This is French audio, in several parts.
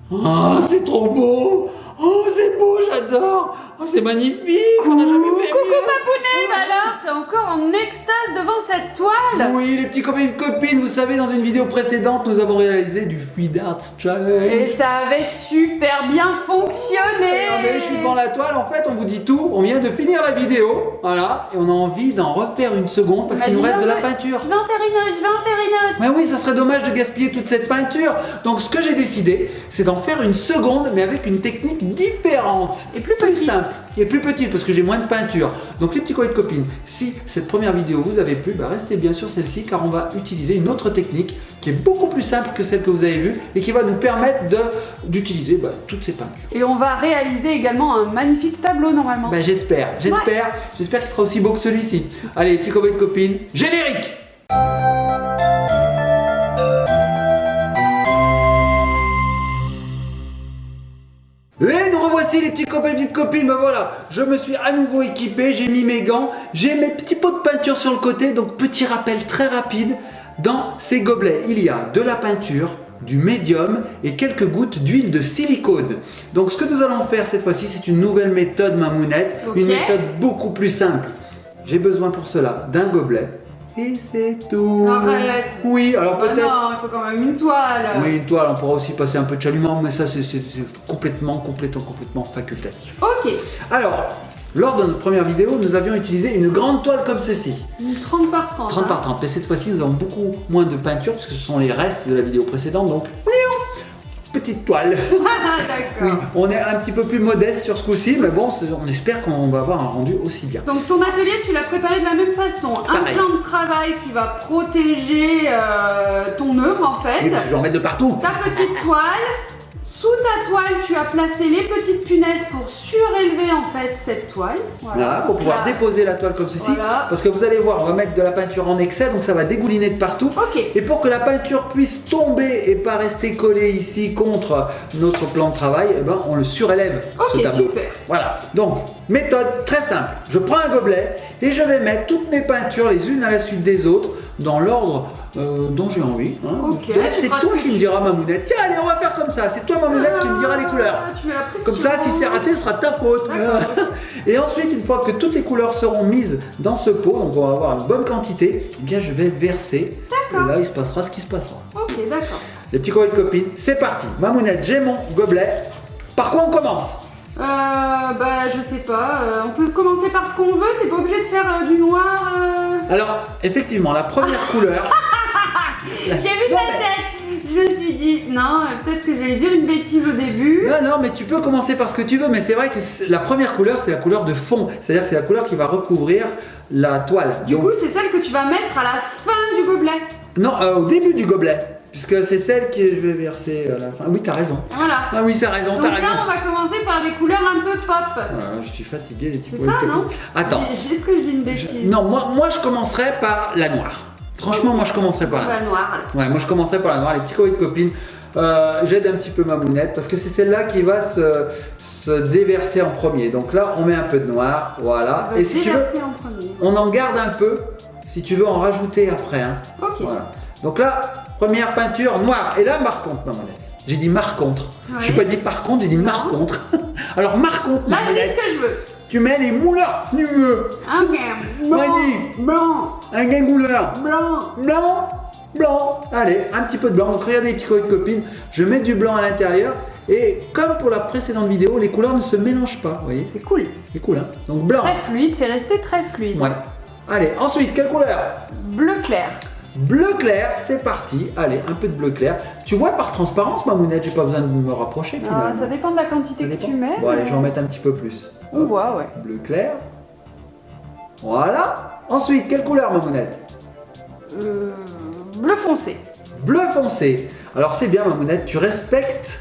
Oh, c'est trop beau. Oh, c'est beau, j'adore. Oh, c'est magnifique. On n'a jamais fait Coucou mieux. Papounet, alors t'es encore en extase devant cette toile? Oui, les petits copains et copines, vous savez, dans une vidéo précédente, nous avons réalisé du Free Art Challenge. Et ça avait super bien fonctionné. Regardez, je suis devant la toile, en fait, on vous dit tout. On vient de finir la vidéo, voilà, et on a envie d'en refaire une seconde parce qu'il nous reste de la peinture. Je vais en faire une autre, je vais en faire une autre. Mais oui, ça serait dommage de gaspiller toute cette peinture. Donc ce que j'ai décidé, c'est d'en faire une seconde, mais avec une technique différente. Et plus petite. simple. Et plus petite, parce que j'ai moins de peinture. Donc les petits copains et copines, si cette première vidéo vous avait plu, bah restez bien sur celle-ci, car on va utiliser une autre technique qui est beaucoup plus simple que celle que vous avez vue et qui va nous permettre d'utiliser toutes ces peintures. Et on va réaliser également un magnifique tableau normalement. Ben j'espère qu'il sera aussi beau que celui-ci. Allez, les petits copains et copines, générique! Et nous revoici les petits copains et petites copines, ben voilà, je me suis à nouveau équipé, j'ai mis mes gants, j'ai mes petits pots de peinture sur le côté, donc petit rappel très rapide, dans ces gobelets, il y a de la peinture, du médium et quelques gouttes d'huile de silicone. Donc ce que nous allons faire cette fois-ci, c'est une nouvelle méthode Mamounette, une méthode beaucoup plus simple. J'ai besoin pour cela d'un gobelet. Et c'est tout. Arrête. Oui, alors peut-être... non, il faut quand même une toile. Oui, une toile, on pourra aussi passer un peu de chalumeau, mais ça c'est complètement facultatif. Ok. Alors, lors de notre première vidéo, nous avions utilisé une grande toile comme ceci. Une 30 par 30. 30 par 30, mais cette fois-ci nous avons beaucoup moins de peinture, parce que ce sont les restes de la vidéo précédente, donc... Petite toile. D'accord. Oui, on est un petit peu plus modeste sur ce coup-ci, mais bon, on espère qu'on va avoir un rendu aussi bien. Donc ton atelier, tu l'as préparé de la même façon. Pareil. Un plan de travail qui va protéger ton œuvre en fait. Oui, parce que j'en mets de partout. Ta petite toile. Sous ta toile, tu as placé les petites punaises pour surélever en fait cette toile. Voilà, pour pouvoir déposer la toile comme ceci. Voilà. Parce que vous allez voir, on va mettre de la peinture en excès, donc ça va dégouliner de partout. Ok. Et pour que la peinture puisse tomber et pas rester collée ici contre notre plan de travail, eh ben, on le surélève, ce Ok, tableau. super. Voilà, donc méthode très simple. Je prends un gobelet et je vais mettre toutes mes peintures les unes à la suite des autres dans l'ordre dont j'ai envie. Hein. Ok, D'ailleurs, c'est toi qui me diras, Mamounette. Tiens, allez, on va faire comme ça. C'est toi, Mamounette, qui me dira les couleurs. Tu mets la pression. Comme ça, si c'est raté, ce sera ta faute. Et ensuite, une fois que toutes les couleurs seront mises dans ce pot, donc on va avoir une bonne quantité, eh bien je vais verser. Et là, il se passera ce qui se passera. Ok, d'accord. Les petits copains et copines, c'est parti. Mamounette, j'ai mon gobelet. Par quoi on commence? Je sais pas. On peut commencer par ce qu'on veut. T'es pas obligé de faire du noir. Alors, effectivement, la première couleur. J'ai vu ta tête. Je me suis dit, non, peut-être que j'allais dire une bêtise au début. Non, mais tu peux commencer par ce que tu veux, mais c'est vrai que la première couleur, c'est la couleur de fond. C'est-à-dire que c'est la couleur qui va recouvrir la toile. Du coup, c'est celle que tu vas mettre à la fin du gobelet. Non, au début du gobelet. Puisque c'est celle que je vais verser à la fin. Oui, t'as raison. Voilà. Ah oui, t'as raison, Donc t'as raison. là, on va commencer par des couleurs un peu pop. Voilà, je suis fatigué, les petits C'est ça, non? Attends. Est-ce que je dis une bêtise? Non, moi je commencerai par la noire. Franchement, moi je commencerai par la noire. La noire. Ouais, moi je commencerai par la noire. Les petits copains et copines, j'aide un petit peu Mamounette parce que c'est celle-là qui va se déverser en premier. Donc là, on met un peu de noir, voilà. Et si tu veux, en premier. on en garde un peu. Si tu veux en rajouter après. Hein. Ok. Voilà. Donc là, première peinture noire. Et là, par contre, Mamounette. J'ai dit mar contre. Ouais. Je n'ai pas dit par contre, j'ai dit mar contre. Alors mar contre, Là, je dis Mamounette, ce que je veux. tu mets les mouleurs nueux. Un vert. Mani. Blanc. Un gangouleur. Blanc. Blanc, blanc. Allez, un petit peu de blanc. Donc regardez les petits copains et copines, je mets du blanc à l'intérieur. Et comme pour la précédente vidéo, les couleurs ne se mélangent pas. Vous voyez, C'est cool. c'est cool, hein. Donc blanc. Très fluide, c'est resté très fluide. Ouais. Allez, ensuite, quelle couleur? Bleu clair. Bleu clair, c'est parti. Allez, un peu de bleu clair. Tu vois par transparence, Mamounette, j'ai pas besoin de me rapprocher finalement. Ça dépend de la quantité Ça que dépend. tu mets. Bon, allez, mais je vais en mettre un petit peu plus. On Hop. voit, ouais. Bleu clair. Voilà. Ensuite, quelle couleur, Mamounette? Bleu foncé. Bleu foncé. Alors c'est bien, Mamounette, tu respectes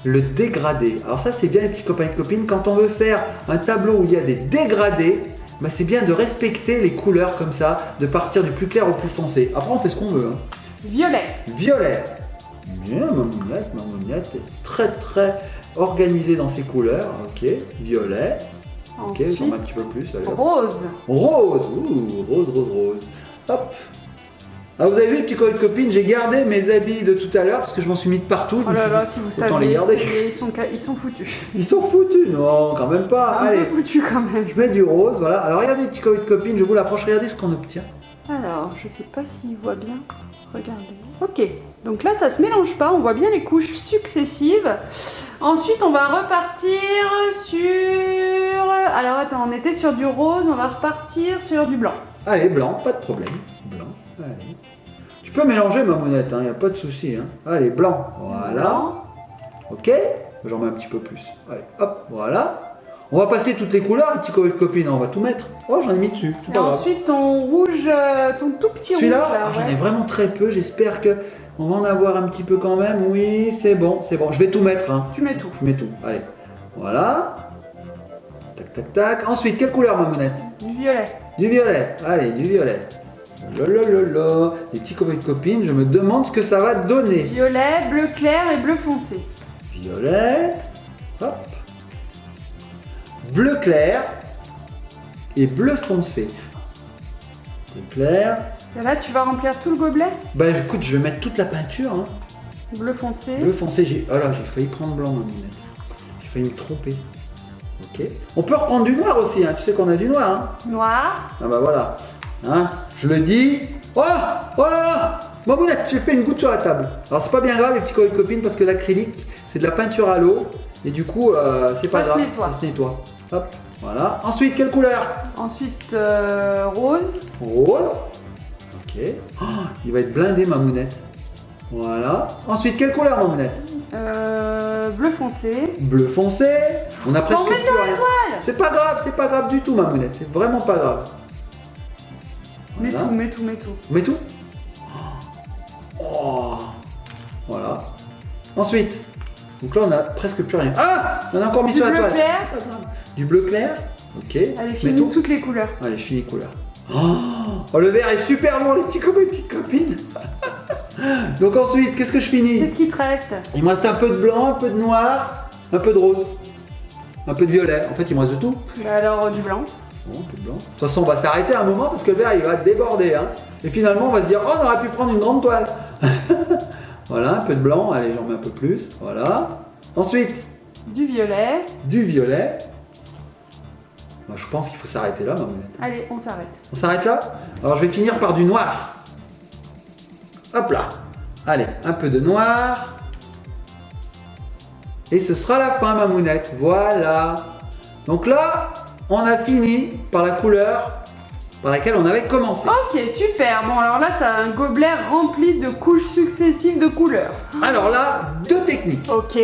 le dégradé. Alors ça c'est bien, les petits copains et copines, quand on veut faire un tableau où il y a des dégradés, bah, c'est bien de respecter les couleurs comme ça, de partir du plus clair au plus foncé. Après on fait ce qu'on veut. Hein. Violet. Violet. Bien, Mamounette est très organisée dans ses couleurs. Ok, violet. Ok, j'en Ensuite, mets un petit peu plus. Allez, hop. rose. Rose. Ouh, rose. Hop. Alors vous avez vu, petits copains et copines, j'ai gardé mes habits de tout à l'heure parce que je m'en suis mis de partout. Je Oh me là suis là, dit, si vous autant les saviez, garder. ils sont foutus. Ils sont foutus. Non, quand même pas. Un Allez, peu foutus quand même. je mets du rose, voilà. Alors regardez, petits copains et copines, je vous l'approche. Regardez ce qu'on obtient. Alors, je sais pas s'il voit bien. Regardez. Ok, donc là ça se mélange pas, on voit bien les couches successives. Ensuite on va repartir sur... Alors attends, on était sur du rose, on va repartir sur du blanc. Allez, blanc, pas de problème. Blanc, allez. Tu peux mélanger, ma monette, il n'y a pas de souci. Hein. Allez, blanc, voilà. Blanc. Ok, j'en mets un petit peu plus. Allez, hop, voilà. On va passer toutes les couleurs, les petits copains et copines, on va tout mettre. Oh, j'en ai mis dessus, c'est Et pas grave. ensuite ton rouge, ton tout petit rouge Celui-là, là, j'en ouais. ai vraiment très peu, j'espère que on va en avoir un petit peu quand même. Oui, c'est bon, c'est bon. Je vais tout mettre. Hein. Tu mets tout. Je mets tout, allez. Voilà. Tac, tac, tac. Ensuite, quelle couleur, ma monette? Du violet. Du violet, allez, du violet. Lolololo. Les petits copains et copines, je me demande ce que ça va donner. Violet, bleu clair et bleu foncé. Violet, hop. Bleu clair et bleu foncé. Bleu clair. Et là tu vas remplir tout le gobelet. Bah écoute, je vais mettre toute la peinture. Hein. Bleu foncé. Bleu foncé, oh là, j'ai failli prendre blanc, ma minette. J'ai failli me tromper. Ok. On peut reprendre du noir aussi, hein. Tu sais qu'on a du noir. Hein. Noir. Ah bah voilà. Hein, je le dis. Oh, oh là là, Mamounette, j'ai fait une goutte sur la table. Alors c'est pas bien grave les petits copains et copines parce que l'acrylique c'est de la peinture à l'eau et du coup c'est pas Ça se grave. nettoie. Ça se nettoie. Hop, voilà. Ensuite quelle couleur? Ensuite rose. Rose. Ok. Oh, il va être blindé Mamounette. Voilà. Ensuite quelle couleur Mamounette? Bleu foncé. Bleu foncé. On a presque On met plus sur la rien. toile. C'est pas grave du tout Mamounette. C'est vraiment pas grave. Mets Voilà. tout, mets tout, mets tout. On met tout. Oh. Voilà. Ensuite, donc là on a presque plus rien. Ah, on a encore mis Du sur la bleu toile. clair. Pas grave. Du bleu clair. Ok. Allez, Mets finis tout. toutes les couleurs. Allez, je finis les couleurs. Oh, le vert est super lourd les petits copains et petites copines. Donc ensuite, qu'est-ce que je finis? Qu'est-ce qui te reste? Il me reste un peu de blanc, un peu de noir, un peu de rose, un peu de violet. En fait, il me reste de tout. Bah alors du blanc. Bon, un peu de blanc. De toute façon, on va s'arrêter un moment parce que le verre il va déborder. Hein. Et finalement, on va se dire, oh, on aurait pu prendre une grande toile. Voilà, un peu de blanc. Allez, j'en mets un peu plus. Voilà. Ensuite, Du violet. du violet. Moi, je pense qu'il faut s'arrêter là, ma monette. Allez, on s'arrête. On s'arrête là? Alors, je vais finir par du noir. Hop là. Allez, un peu de noir. Et ce sera la fin, ma mounette. Voilà. Donc là, on a fini par la couleur par laquelle on avait commencé. Ok, super. Bon, alors là, tu as un gobelet rempli de couches successives de couleurs. Alors là, deux techniques. Ok.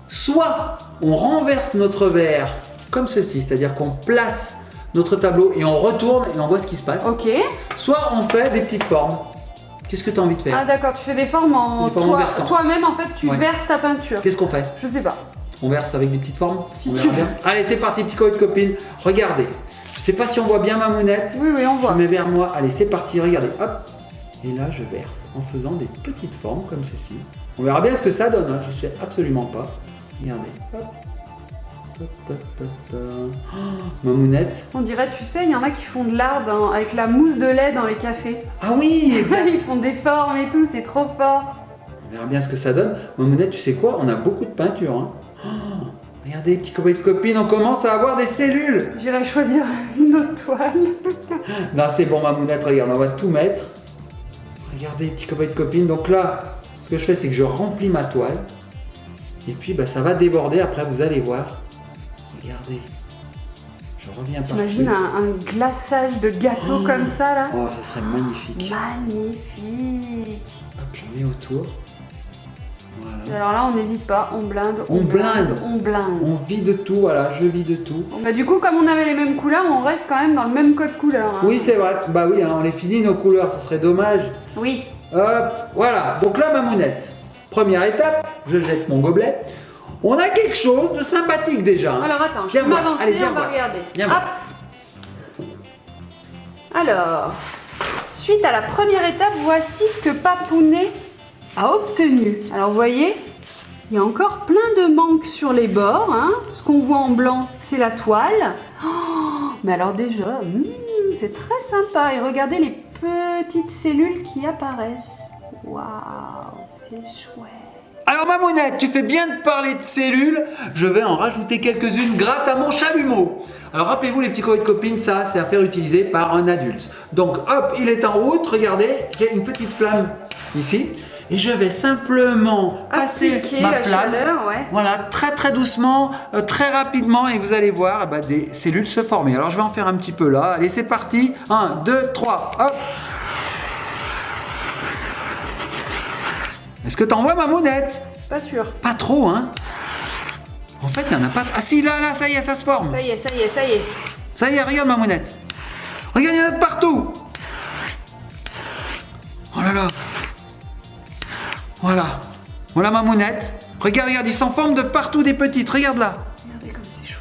Soit on renverse notre verre comme ceci, c'est-à-dire qu'on place notre tableau et on retourne et on voit ce qui se passe. Ok. Soit on fait des petites formes. Qu'est-ce que tu as envie de faire? Ah d'accord, tu fais des formes en... Des formes en versant. Toi-même, en fait, tu Ouais. verses ta peinture. Qu'est-ce qu'on fait? Je sais pas. On verse avec des petites formes? Si On tu verra veux. bien. Allez, c'est parti, petit copain, copine. Regardez. Je sais pas si on voit bien ma mounette. Oui, oui, on Je voit. mets vers moi. Allez, c'est parti. Regardez. Hop. Et là, je verse en faisant des petites formes comme ceci. On verra bien ce que ça donne. Hein. Je sais absolument pas. Regardez. Hop. Ta, ta, ta, ta. Oh, ma mounette. On dirait, tu sais, il y en a qui font de l'art avec la mousse de lait dans les cafés. Ah oui, exact. Ils font des formes et tout, c'est trop fort. On verra bien ce que ça donne. Ma mounette, tu sais quoi? On a beaucoup de peinture. Hein. Oh, regardez, petits copains et copines, on commence à avoir des cellules. J'irai choisir une autre toile. Non, c'est bon, ma mounette, regarde, on va tout mettre. Regardez, petits copains et copines. Donc là, ce que je fais, c'est que je remplis ma toile. Et puis, bah, ça va déborder. Après, vous allez voir. Regardez. Je reviens par T'imagines un glaçage de gâteau comme ça, là? Oh, ça serait magnifique. Magnifique. Hop, je mets autour. Voilà. Alors là, on n'hésite pas, on blinde, On blinde. on blinde. On vide tout, voilà, je vide tout. Bon, bah, du coup, comme on avait les mêmes couleurs, on reste quand même dans le même code couleur. Hein. Oui, c'est vrai. Bah oui, hein, on les finit nos couleurs, ça serait dommage. Oui. Hop, voilà. Donc là, ma mounette. Première étape, je jette mon gobelet. On a quelque chose de sympathique déjà. Hein. Alors attends, je Viens vais voir. m'avancer, Allez, viens on va voir. regarder. Viens Hop. voir. Alors, suite à la première étape, voici ce que Papounet a obtenu. Alors vous voyez, il y a encore plein de manques sur les bords. Hein. Ce qu'on voit en blanc, c'est la toile. Oh, mais alors déjà, c'est très sympa. Et regardez les petites cellules qui apparaissent. Waouh, c'est chouette. Alors Mamounette, tu fais bien de parler de cellules, je vais en rajouter quelques-unes grâce à mon chalumeau. Alors rappelez-vous les petits copains et copines, ça c'est à faire utiliser par un adulte. Donc hop, il est en route, regardez, j'ai une petite flamme ici. Et je vais simplement passer ma flamme, chaleur, ouais. voilà, très doucement, très rapidement, et vous allez voir des cellules se former. Alors je vais en faire un petit peu là, allez c'est parti, 1, 2, 3, hop. Est-ce que t'en vois Mamounette? Pas sûr. Pas trop, hein? En fait, il n'y en a pas. Ah si, là, ça y est, ça se forme. Ça y est. Ça y est, regarde Mamounette. Regarde, il y en a de partout. Oh là là. Voilà. Voilà Mamounette. Regarde, ils s'en forment de partout des petites. Regarde là. Regardez comme c'est chouette.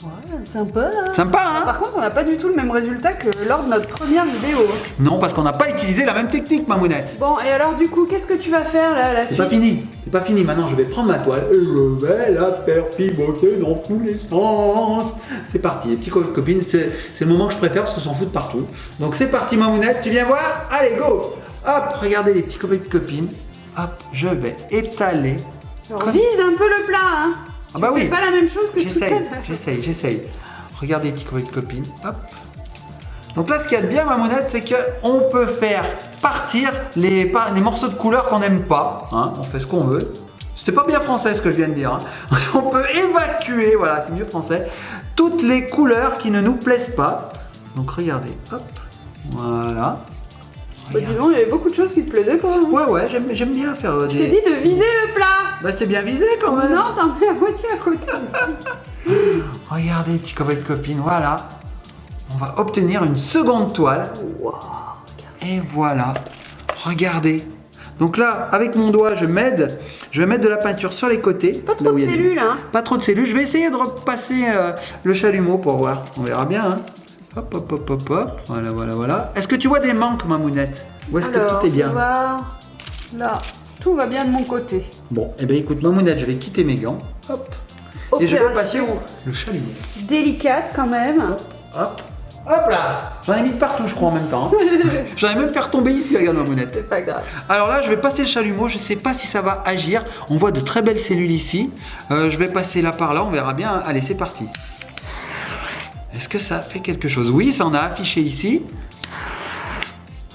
Ouais, sympa là. Sympa, hein? Par contre, on n'a pas du tout le même résultat que lors de notre première vidéo. Non, parce qu'on n'a pas utilisé la même technique, Mamounette. Bon, et alors du coup, qu'est-ce que tu vas faire là, la C'est suite? pas fini. C'est pas fini. Maintenant, je vais prendre ma toile et je vais la faire pivoter dans tous les sens. C'est parti. Les petits copines, c'est le moment que je préfère parce qu'on s'en fout de partout. Donc c'est parti, Mamounette. Tu viens voir? Allez, go! Hop, regardez les petits copains et copines. Hop, je vais étaler. Alors, vise un peu le plat, hein. Ah bah oui. C'est pas la même chose que tout à l'heure. J'essaye. Regardez les petits copains et copines. Hop. Donc là, ce qu'il y a de bien, Mamounette, c'est qu'on peut faire partir les morceaux de couleur qu'on n'aime pas. Hein. On fait ce qu'on veut. C'était pas bien français ce que je viens de dire. Hein. On peut évacuer, voilà, c'est mieux français, toutes les couleurs qui ne nous plaisent pas. Donc regardez, hop, voilà. Bah, dis donc, il y avait beaucoup de choses qui te plaisaient pas. Hein. Ouais, j'aime bien faire des... Je t'ai dit de viser le plat. Bah c'est bien visé quand même. Non, t'en mets à moitié à côté. Regardez, petits copains et copines, voilà. On va obtenir une seconde toile. Wow, Et voilà, regardez. Donc là, avec mon doigt, je vais mettre de la peinture sur les côtés. pas là trop où de il y a cellules, hein. Pas trop de cellules. Je vais essayer de repasser le chalumeau pour voir. On verra bien. Hein. Hop. Voilà. Est-ce que tu vois des manques, Mamounette? Ou est-ce que tout est bien? Là, tout va bien de mon côté. Bon, eh bien écoute, Mamounette, je vais quitter mes gants. Hop. Et je vais passer Opération le chalumeau. délicate quand même. Hop là. J'en ai mis de partout, je crois, en même temps. J'en ai même faire tomber ici, regarde Mamounette. C'est pas grave. Alors là, je vais passer le chalumeau, je ne sais pas si ça va agir. On voit de très belles cellules ici. Je vais passer là par là, on verra bien. Allez, c'est parti. Est-ce que ça fait quelque chose? Oui, ça en a affiché ici.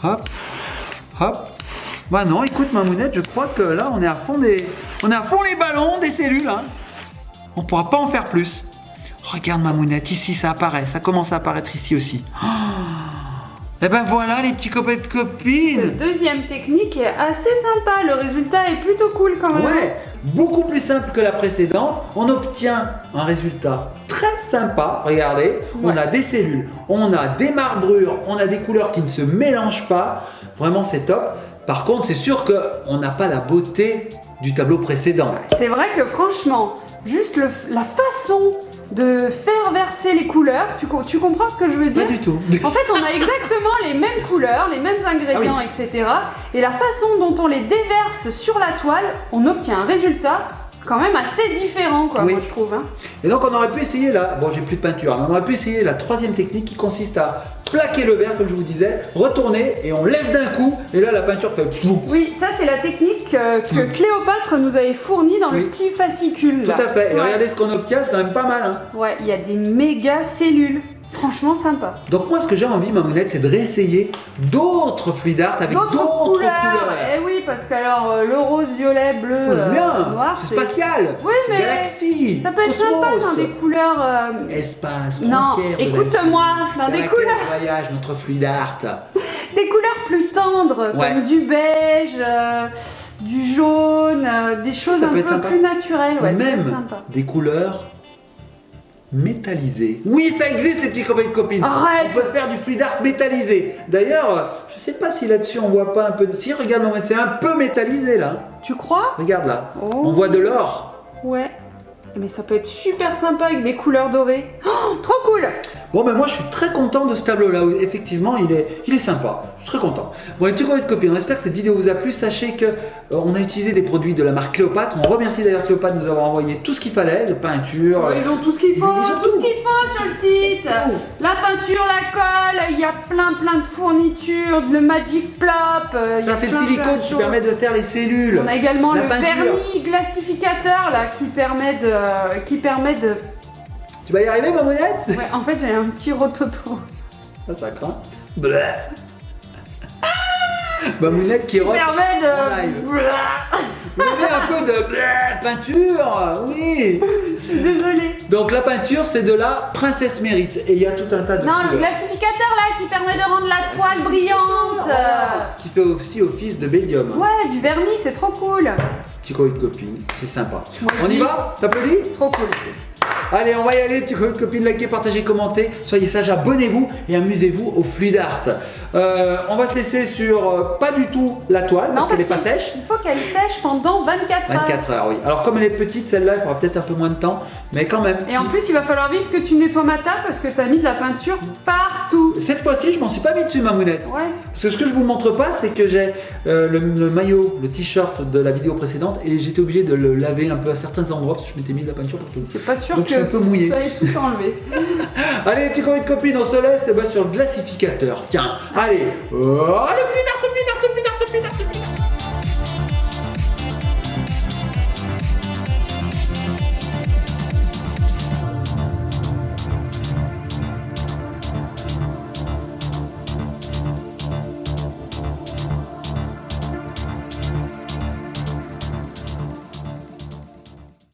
Hop. Bah non, écoute Mamounette, je crois que là, on est à fond les ballons des cellules. Hein. On ne pourra pas en faire plus. Regarde Mamounette, ici ça apparaît, ça commence à apparaître ici aussi. Et ben voilà les petits copains et copines. Cette deuxième technique est assez sympa, le résultat est plutôt cool quand même. Ouais, beaucoup plus simple que la précédente. On obtient un résultat très sympa. Regardez, on a des cellules, on a des marbrures, on a des couleurs qui ne se mélangent pas. Vraiment c'est top. Par contre, c'est sûr qu'on n'a pas la beauté du tableau précédent. C'est vrai que franchement, juste la façon de faire verser les couleurs, tu comprends ce que je veux dire? Pas du tout. En fait, on a exactement les mêmes couleurs, les mêmes ingrédients, etc. Et la façon dont on les déverse sur la toile, on obtient un résultat quand même assez différent, quoi, moi je trouve. Hein. Et donc on aurait pu essayer là, bon j'ai plus de peinture, mais on aurait pu essayer la troisième technique qui consiste à plaquer le verre, comme je vous disais, retourner et on lève d'un coup, et là la peinture fait pouf. Oui, ça c'est la technique que Cléopâtre nous avait fournie dans le petit fascicule. Tout à fait, et regardez ce qu'on obtient, c'est quand même pas mal. Hein. Ouais, il y a des méga cellules. Franchement sympa. Donc moi ce que j'ai envie, Mamounette, c'est de réessayer d'autres fluides art avec d'autres couleurs. Eh oui, parce que alors le rose, violet, bleu, noir, c'est spatial. Oui, mais galaxie, ça peut être sympa dans des couleurs. Espace, non, frontière. écoute-moi, dans des couleurs. Voyage, notre fluide art. Des couleurs plus tendres, comme du beige, du jaune, des choses un peu plus naturelles. Ouais, même sympa. des couleurs métallisé. Oui, ça existe les petits copains et copines. Arrête. On peut faire du fluide art métallisé. D'ailleurs, je sais pas si là-dessus on voit pas un peu de... Si, regarde, c'est un peu métallisé là. Tu crois? Regarde là. On voit de l'or. Ouais. Mais ça peut être super sympa avec des couleurs dorées. Oh, trop cool! Bon, ben moi je suis très content de ce tableau là. Effectivement, il est sympa. Je serais content. Bon, les petits copains de copines, on espère que cette vidéo vous a plu. Sachez que on a utilisé des produits de la marque Cléopâtre. On remercie d'ailleurs Cléopâtre de nous avoir envoyé tout ce qu'il fallait, de peinture. Ouais, ils ont tout ce qu'il faut, Ils ont tout ce qu'il faut sur le site. La peinture, la colle, il y a plein de fournitures, le Magic Plop. il y Ça, a c'est le plein silicone de qui choses. permet de faire les cellules. On a également La le peinture. vernis glacificateur là qui permet de. Tu vas y arriver, Mamounette? Ouais, en fait, j'ai un petit rototo. Ça craint. Bleh. Mamounette qui Qui rote. permet en live. de. Vous avez un peu de peinture, oui. Je suis désolée. Donc la peinture, c'est de la Princesse Mérite. Et il y a tout un tas de Non, le couleurs. glacificateur là qui permet de rendre la toile brillante. Qui fait aussi office de médium. Ouais, du vernis, c'est trop cool. Petit colis de copine, c'est sympa. Moi On y aussi. va? T'applaudis? Trop cool. Allez, on va y aller, petit colis de copine, likez, partagez, commentez. Soyez sages, abonnez-vous et amusez-vous au fluid art. On va se laisser sur pas du tout la toile parce qu'elle n'est pas sèche. Il faut qu'elle sèche pendant 24 heures. 24 heures, oui. Alors comme elle est petite, celle-là, il faudra peut-être un peu moins de temps, mais quand même. Et en plus, il va falloir vite que tu nettoies ma table parce que tu as mis de la peinture partout. Cette fois-ci, je m'en suis pas mis dessus, Mamounette. Ouais. Parce que ce que je vous montre pas, c'est que j'ai le maillot, le t-shirt de la vidéo précédente et j'étais obligé de le laver un peu à certains endroits parce que je m'étais mis de la peinture partout. C'est pas sûr Donc, que je suis un peu mouillé. ça ait tout enlevé. Allez, les petits copains de copines, on se laisse sur le glacificateur. Tiens, allez, le fluid art, le fluid art, le fluid art.